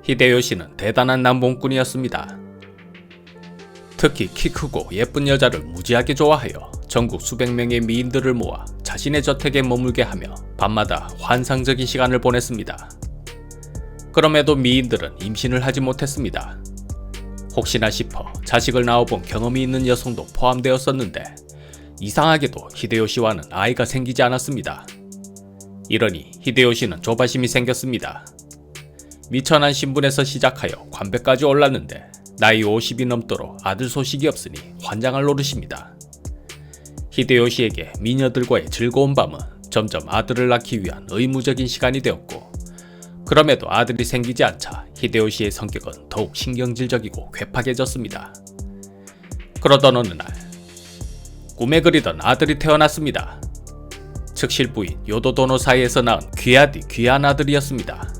히데요시는 대단한 남봉꾼이었습니다. 특히 키 크고 예쁜 여자를 무지하게 좋아하여 전국 수백 명의 미인들을 모아 자신의 저택에 머물게 하며 밤마다 환상적인 시간을 보냈습니다. 그럼에도 미인들은 임신을 하지 못했습니다. 혹시나 싶어 자식을 낳아본 경험이 있는 여성도 포함되었었는데 이상하게도 히데요시와는 아이가 생기지 않았습니다. 이러니 히데요시는 조바심이 생겼습니다. 미천한 신분에서 시작하여 관배까지 올랐는데 나이 50이 넘도록 아들 소식이 없으니 환장할 노릇입니다. 히데요시에게 미녀들과의 즐거운 밤은 점점 아들을 낳기 위한 의무적인 시간이 되었고, 그럼에도 아들이 생기지 않자 히데요시의 성격은 더욱 신경질적이고 괴팍해졌습니다. 그러던 어느 날 꿈에 그리던 아들이 태어났습니다. 측실부인 요도도노 사이에서 낳은 귀한 아들이었습니다.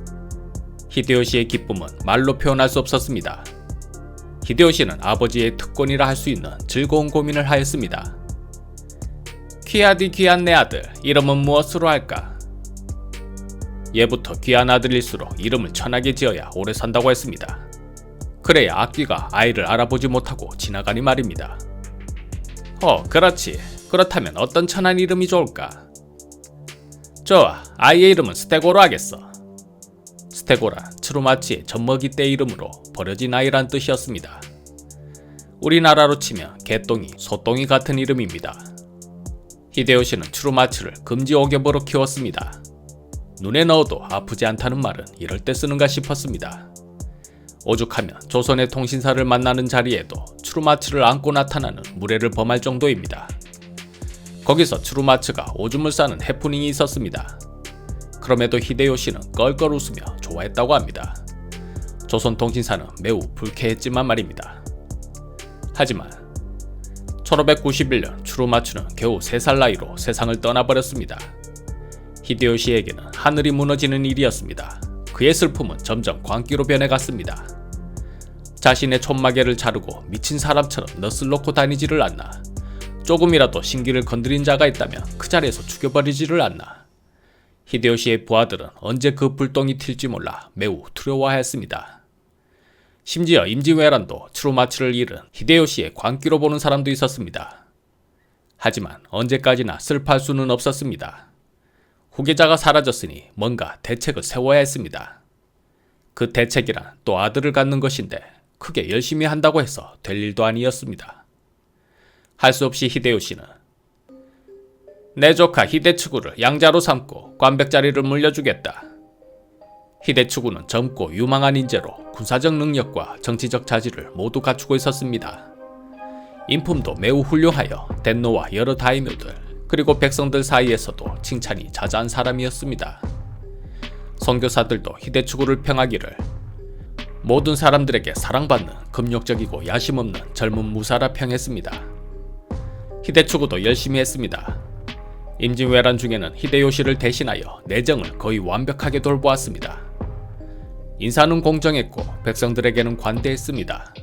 히데요시의 기쁨은 말로 표현할 수 없었습니다. 히데요시는 아버지의 특권이라 할 수 있는 즐거운 고민을 하였습니다. 귀한 내 아들, 이름은 무엇으로 할까? 예부터 귀한 아들일수록 이름을 천하게 지어야 오래 산다고 했습니다. 그래야 악귀가 아이를 알아보지 못하고 지나가니 말입니다. 그렇지. 그렇다면 어떤 천한 이름이 좋을까? 좋아, 아이의 이름은 스테고로 하겠어. 스테고란 트루마치의 젖먹이 떼 이름으로 버려진 아이란 뜻이었습니다. 우리나라로 치면 개똥이, 소똥이 같은 이름입니다. 히데요시는 트루마치를 금지 오겹으로 키웠습니다. 눈에 넣어도 아프지 않다는 말은 이럴 때 쓰는가 싶었습니다. 오죽하면 조선의 통신사를 만나는 자리에도 트루마치를 안고 나타나는 무례를 범할 정도입니다. 거기서 트루마치가 오줌을 싸는 해프닝이 있었습니다. 그럼에도 히데요시는 껄껄 웃으며 좋아했다고 합니다. 조선통신사는 매우 불쾌했지만 말입니다. 하지만 1591년 트루마츠는 겨우 3살 나이로 세상을 떠나버렸습니다. 히데요시에게는 하늘이 무너지는 일이었습니다. 그의 슬픔은 점점 광기로 변해갔습니다. 자신의 촌마개를 자르고 미친 사람처럼 넛을 놓고 다니지를 않나, 조금이라도 신기를 건드린 자가 있다면 그 자리에서 죽여버리지를 않나, 히데요시의 부하들은 언제 그 불똥이 튈지 몰라 매우 두려워하였습니다. 심지어 임진왜란도 트루마치를 잃은 히데요시의 광기로 보는 사람도 있었습니다. 하지만 언제까지나 슬퍼할 수는 없었습니다. 후계자가 사라졌으니 뭔가 대책을 세워야 했습니다. 그 대책이란 또 아들을 갖는 것인데 크게 열심히 한다고 해서 될 일도 아니었습니다. 할 수 없이 히데요시는 내 조카 히데츠구를 양자로 삼고 관백자리를 물려주겠다. 히데츠구는 젊고 유망한 인재로 군사적 능력과 정치적 자질을 모두 갖추고 있었습니다. 인품도 매우 훌륭하여 덴노와 여러 다이묘들 그리고 백성들 사이에서도 칭찬이 자자한 사람이었습니다. 선교사들도 히데츠구를 평하기를 모든 사람들에게 사랑받는 금욕적이고 야심 없는 젊은 무사라 평했습니다. 히데츠구도 열심히 했습니다. 임진왜란 중에는 히데요시를 대신하여 내정을 거의 완벽하게 돌보았습니다. 인사는 공정했고 백성들에게는 관대했습니다.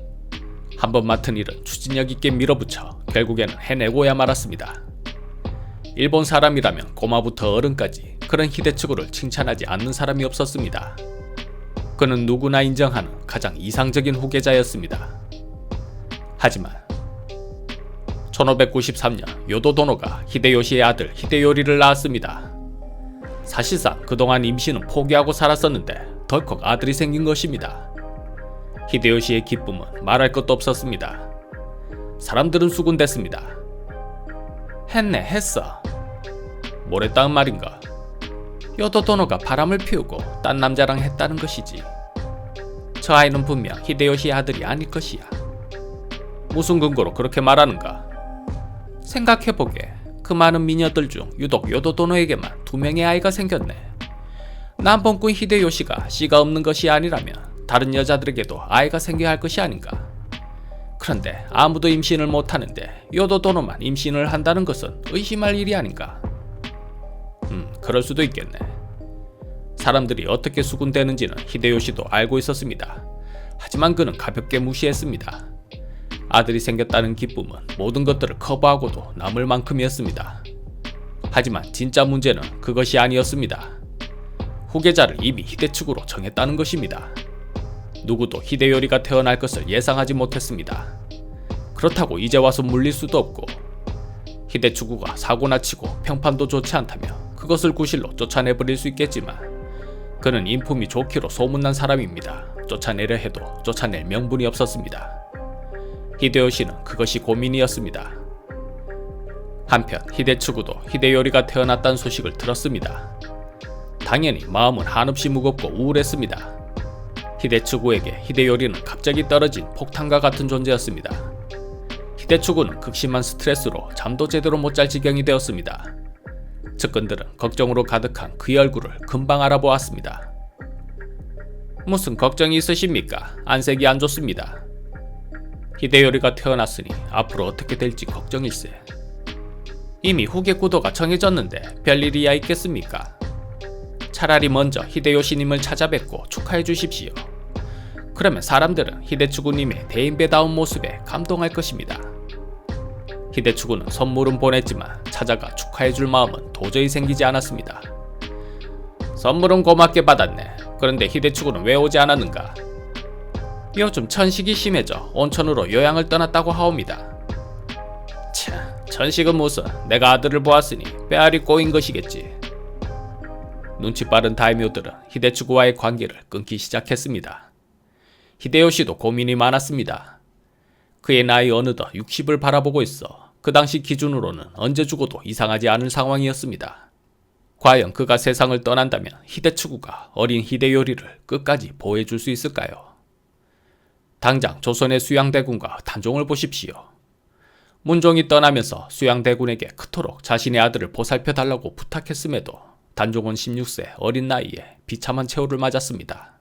한번 맡은 일은 추진력 있게 밀어붙여 결국에는 해내고야 말았습니다. 일본 사람이라면 꼬마부터 어른까지 그런 히데츠구를 칭찬하지 않는 사람이 없었습니다. 그는 누구나 인정하는 가장 이상적인 후계자였습니다. 하지만 1593년 요도도노가 히데요시의 아들 히데요리를 낳았습니다. 사실상 그동안 임신은 포기하고 살았었는데 덜컥 아들이 생긴 것입니다. 히데요시의 기쁨은 말할 것도 없었습니다. 사람들은 수군댔습니다. 했어. 뭐랬다는 말인가? 요도도노가 바람을 피우고 딴 남자랑 했다는 것이지. 저 아이는 분명 히데요시의 아들이 아닐 것이야. 무슨 근거로 그렇게 말하는가? 생각해보게. 그 많은 미녀들 중 유독 요도도노에게만 2명의 아이가 생겼네. 남봉꾼 히데요시가 씨가 없는 것이 아니라면 다른 여자들에게도 아이가 생겨야 할 것이 아닌가. 그런데 아무도 임신을 못하는데 요도도노만 임신을 한다는 것은 의심할 일이 아닌가. 그럴 수도 있겠네. 사람들이 어떻게 수군대는지는 히데요시도 알고 있었습니다. 하지만 그는 가볍게 무시했습니다. 아들이 생겼다는 기쁨은 모든 것들을 커버하고도 남을 만큼이었습니다. 하지만 진짜 문제는 그것이 아니었습니다. 후계자를 이미 히데츠구로 정했다는 것입니다. 누구도 히데요리가 태어날 것을 예상하지 못했습니다. 그렇다고 이제 와서 물릴 수도 없고, 히데추구가 사고나 치고 평판도 좋지 않다며 그것을 구실로 쫓아내버릴 수 있겠지만, 그는 인품이 좋기로 소문난 사람입니다. 쫓아내려 해도 쫓아낼 명분이 없었습니다. 히데요시는 그것이 고민이었습니다. 한편 히데추구도 히데요리가 태어났다는 소식을 들었습니다. 당연히 마음은 한없이 무겁고 우울했습니다. 히데추구에게 히데요리는 갑자기 떨어진 폭탄과 같은 존재였습니다. 히데추구는 극심한 스트레스로 잠도 제대로 못 잘 지경이 되었습니다. 측근들은 걱정으로 가득한 그의 얼굴을 금방 알아보았습니다. 무슨 걱정이 있으십니까? 안색이 안 좋습니다. 히데요리가 태어났으니 앞으로 어떻게 될지 걱정일세. 이미 후계 구도가 정해졌는데 별일이야 있겠습니까? 차라리 먼저 히데요시님을 찾아뵙고 축하해 주십시오. 그러면 사람들은 히데추구님의 대인배다운 모습에 감동할 것입니다. 히데추구는 선물은 보냈지만 찾아가 축하해줄 마음은 도저히 생기지 않았습니다. 선물은 고맙게 받았네. 그런데 히데추구는 왜 오지 않았는가? 요즘 천식이 심해져 온천으로 요양을 떠났다고 하옵니다. 참, 천식은 무슨, 내가 아들을 보았으니 빼알이 꼬인 것이겠지. 눈치 빠른 다이묘들은 히데추구와의 관계를 끊기 시작했습니다. 히데요시도 고민이 많았습니다. 그의 나이 어느덧 60을 바라보고 있어 그 당시 기준으로는 언제 죽어도 이상하지 않을 상황이었습니다. 과연 그가 세상을 떠난다면 히데추구가 어린 히데요리를 끝까지 보호해줄 수 있을까요? 당장 조선의 수양대군과 단종을 보십시오. 문종이 떠나면서 수양대군에게 그토록 자신의 아들을 보살펴달라고 부탁했음에도 단종은 16세 어린 나이에 비참한 최후를 맞았습니다.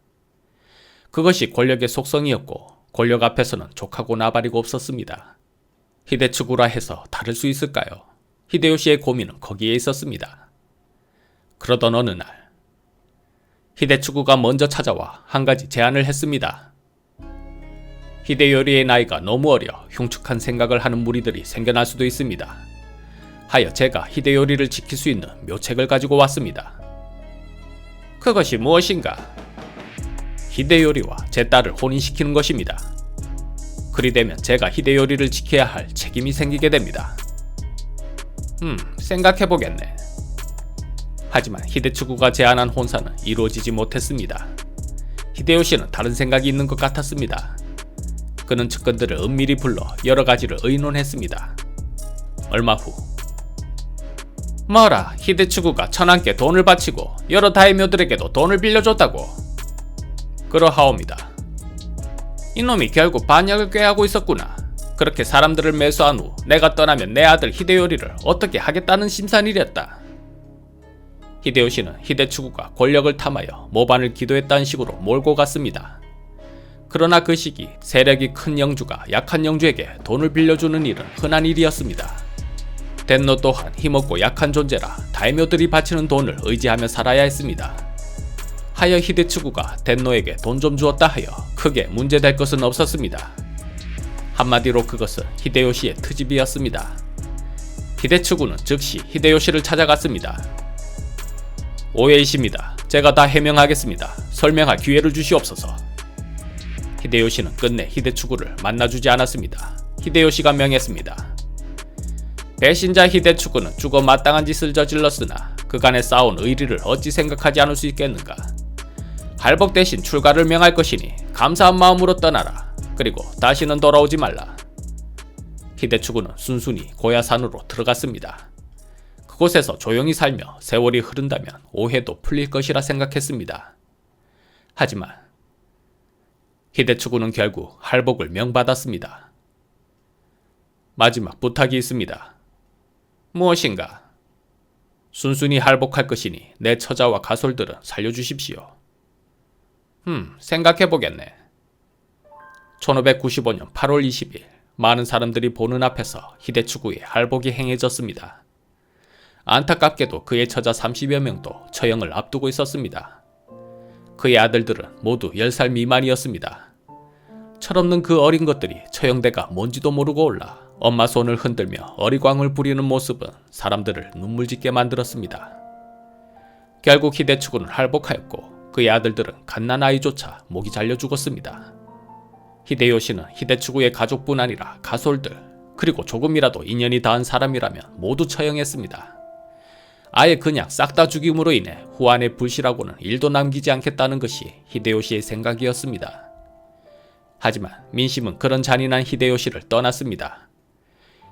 그것이 권력의 속성이었고 권력 앞에서는 족하고 나발이고 없었습니다. 히데추구라 해서 다를 수 있을까요? 히데요시의 고민은 거기에 있었습니다. 그러던 어느 날 히데추구가 먼저 찾아와 한 가지 제안을 했습니다. 히데요리의 나이가 너무 어려 흉측한 생각을 하는 무리들이 생겨날 수도 있습니다. 하여 제가 히데요리를 지킬 수 있는 묘책을 가지고 왔습니다. 그것이 무엇인가? 히데요리와 제 딸을 혼인시키는 것입니다. 그리 되면 제가 히데요리를 지켜야 할 책임이 생기게 됩니다. 생각해보겠네. 하지만 히데추구가 제안한 혼사는 이루어지지 못했습니다. 히데요시는 다른 생각이 있는 것 같았습니다. 그는 측근들을 은밀히 불러 여러 가지를 의논했습니다. 얼마 후 뭐라, 히데추구가 천황께 돈을 바치고 여러 다이묘들에게도 돈을 빌려줬다고. 그러하옵니다. 이놈이 결국 반역을 꾀하고 있었구나. 그렇게 사람들을 매수한 후 내가 떠나면 내 아들 히데요리를 어떻게 하겠다는 심산이랬다. 히데요시는 히데추구가 권력을 탐하여 모반을 기도했다는 식으로 몰고 갔습니다. 그러나 그 시기 세력이 큰 영주가 약한 영주에게 돈을 빌려주는 일은 흔한 일이었습니다. 덴노 또한 힘없고 약한 존재라 다이묘들이 바치는 돈을 의지하며 살아야 했습니다. 하여 히데추구가 덴노에게 돈 좀 주었다 하여 크게 문제될 것은 없었습니다. 한마디로 그것은 히데요시의 트집이었습니다. 히데추구는 즉시 히데요시를 찾아갔습니다. 오해이십니다. 제가 다 해명하겠습니다. 설명할 기회를 주시옵소서. 히데요시는 끝내 히데추구를 만나주지 않았습니다. 히데요시가 명했습니다. 배신자 히데추구는 죽어 마땅한 짓을 저질렀으나 그간에 쌓아온 의리를 어찌 생각하지 않을 수 있겠는가. 할복 대신 출가를 명할 것이니 감사한 마음으로 떠나라. 그리고 다시는 돌아오지 말라. 히데추구는 순순히 고야산으로 들어갔습니다. 그곳에서 조용히 살며 세월이 흐른다면 오해도 풀릴 것이라 생각했습니다. 하지만 히데추구는 결국 할복을 명받았습니다. 마지막 부탁이 있습니다. 무엇인가? 순순히 할복할 것이니 내 처자와 가솔들은 살려주십시오. 생각해보겠네. 1595년 8월 20일 많은 사람들이 보는 앞에서 히데추구의 할복이 행해졌습니다. 안타깝게도 그의 처자 30여 명도 처형을 앞두고 있었습니다. 그의 아들들은 모두 10살 미만이었습니다. 철없는 그 어린 것들이 처형대가 뭔지도 모르고 올라 엄마 손을 흔들며 어리광을 부리는 모습은 사람들을 눈물 짓게 만들었습니다. 결국 히데추구는 할복하였고 그의 아들들은 갓난아이조차 목이 잘려 죽었습니다. 히데요시는 히데츠구의 가족뿐 아니라 가솔들, 그리고 조금이라도 인연이 닿은 사람이라면 모두 처형했습니다. 아예 그냥 싹 다 죽임으로 인해 후한의 불씨라고는 일도 남기지 않겠다는 것이 히데요시의 생각이었습니다. 하지만 민심은 그런 잔인한 히데요시를 떠났습니다.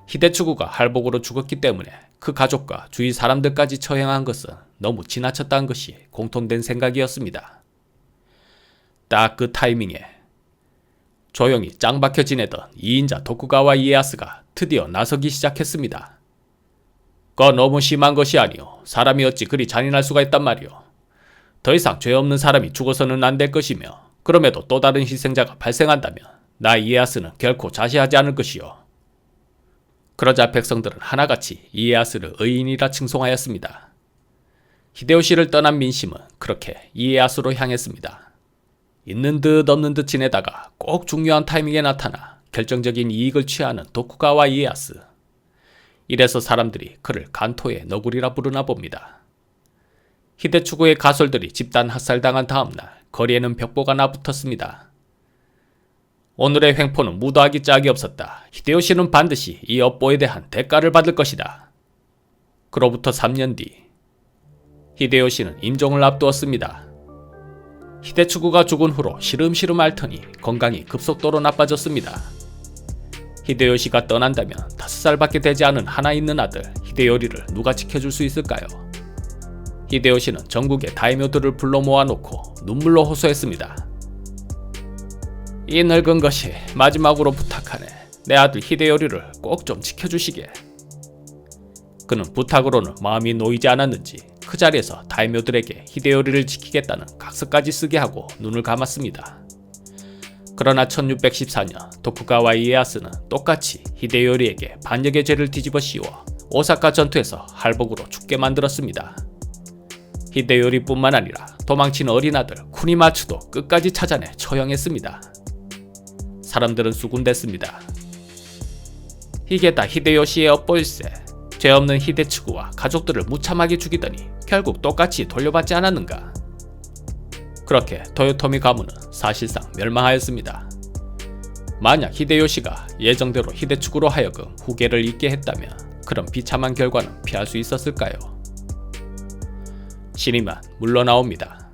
히데츠구가 할복으로 죽었기 때문에 그 가족과 주위 사람들까지 처형한 것은 너무 지나쳤다는 것이 공통된 생각이었습니다. 딱 그 타이밍에 조용히 짱박혀 지내던 2인자 도쿠가와 이에야스가 드디어 나서기 시작했습니다. 거 너무 심한 것이 아니오. 사람이 어찌 그리 잔인할 수가 있단 말이오. 더 이상 죄 없는 사람이 죽어서는 안 될 것이며, 그럼에도 또 다른 희생자가 발생한다면 나 이에야스는 결코 자시하지 않을 것이오. 그러자 백성들은 하나같이 이에야스를 의인이라 칭송하였습니다. 히데요시를 떠난 민심은 그렇게 이에야스로 향했습니다. 있는 듯 없는 듯 지내다가 꼭 중요한 타이밍에 나타나 결정적인 이익을 취하는 도쿠가와 이에야스. 이래서 사람들이 그를 간토의 너구리라 부르나 봅니다. 히데츠구의 가솔들이 집단 학살당한 다음날 거리에는 벽보가 나붙었습니다. 오늘의 횡포는 무도하기 짝이 없었다. 히데요시는 반드시 이 업보에 대한 대가를 받을 것이다. 그로부터 3년 뒤 히데요시는 임종을 앞두었습니다. 히데츠구가 죽은 후로 시름시름 앓더니 건강이 급속도로 나빠졌습니다. 히데요시가 떠난다면 5살밖에 되지 않은 하나 있는 아들 히데요리를 누가 지켜줄 수 있을까요? 히데요시는 전국의 다이묘들을 불러 모아놓고 눈물로 호소했습니다. 이 늙은 것이 마지막으로 부탁하네. 내 아들 히데요리를 꼭 좀 지켜주시게. 그는 부탁으로는 마음이 놓이지 않았는지 그 자리에서 다이묘들에게 히데요리를 지키겠다는 각서까지 쓰게 하고 눈을 감았습니다. 그러나 1614년 도쿠가와 이에야스는 똑같이 히데요리에게 반역의 죄를 뒤집어 씌워 오사카 전투에서 할복으로 죽게 만들었습니다. 히데요리뿐만 아니라 도망친 어린 아들 쿠니마츠도 끝까지 찾아내 처형했습니다. 사람들은 수군댔습니다. 이게 다 히데요시의 업보일세. 죄 없는 히데츠구와 가족들을 무참하게 죽이더니 결국 똑같이 돌려받지 않았는가. 그렇게 도요토미 가문은 사실상 멸망하였습니다. 만약 히데요시가 예정대로 히데츠구로 하여금 후계를 잇게 했다면 그런 비참한 결과는 피할 수 있었을까요? 신이만 물러나옵니다.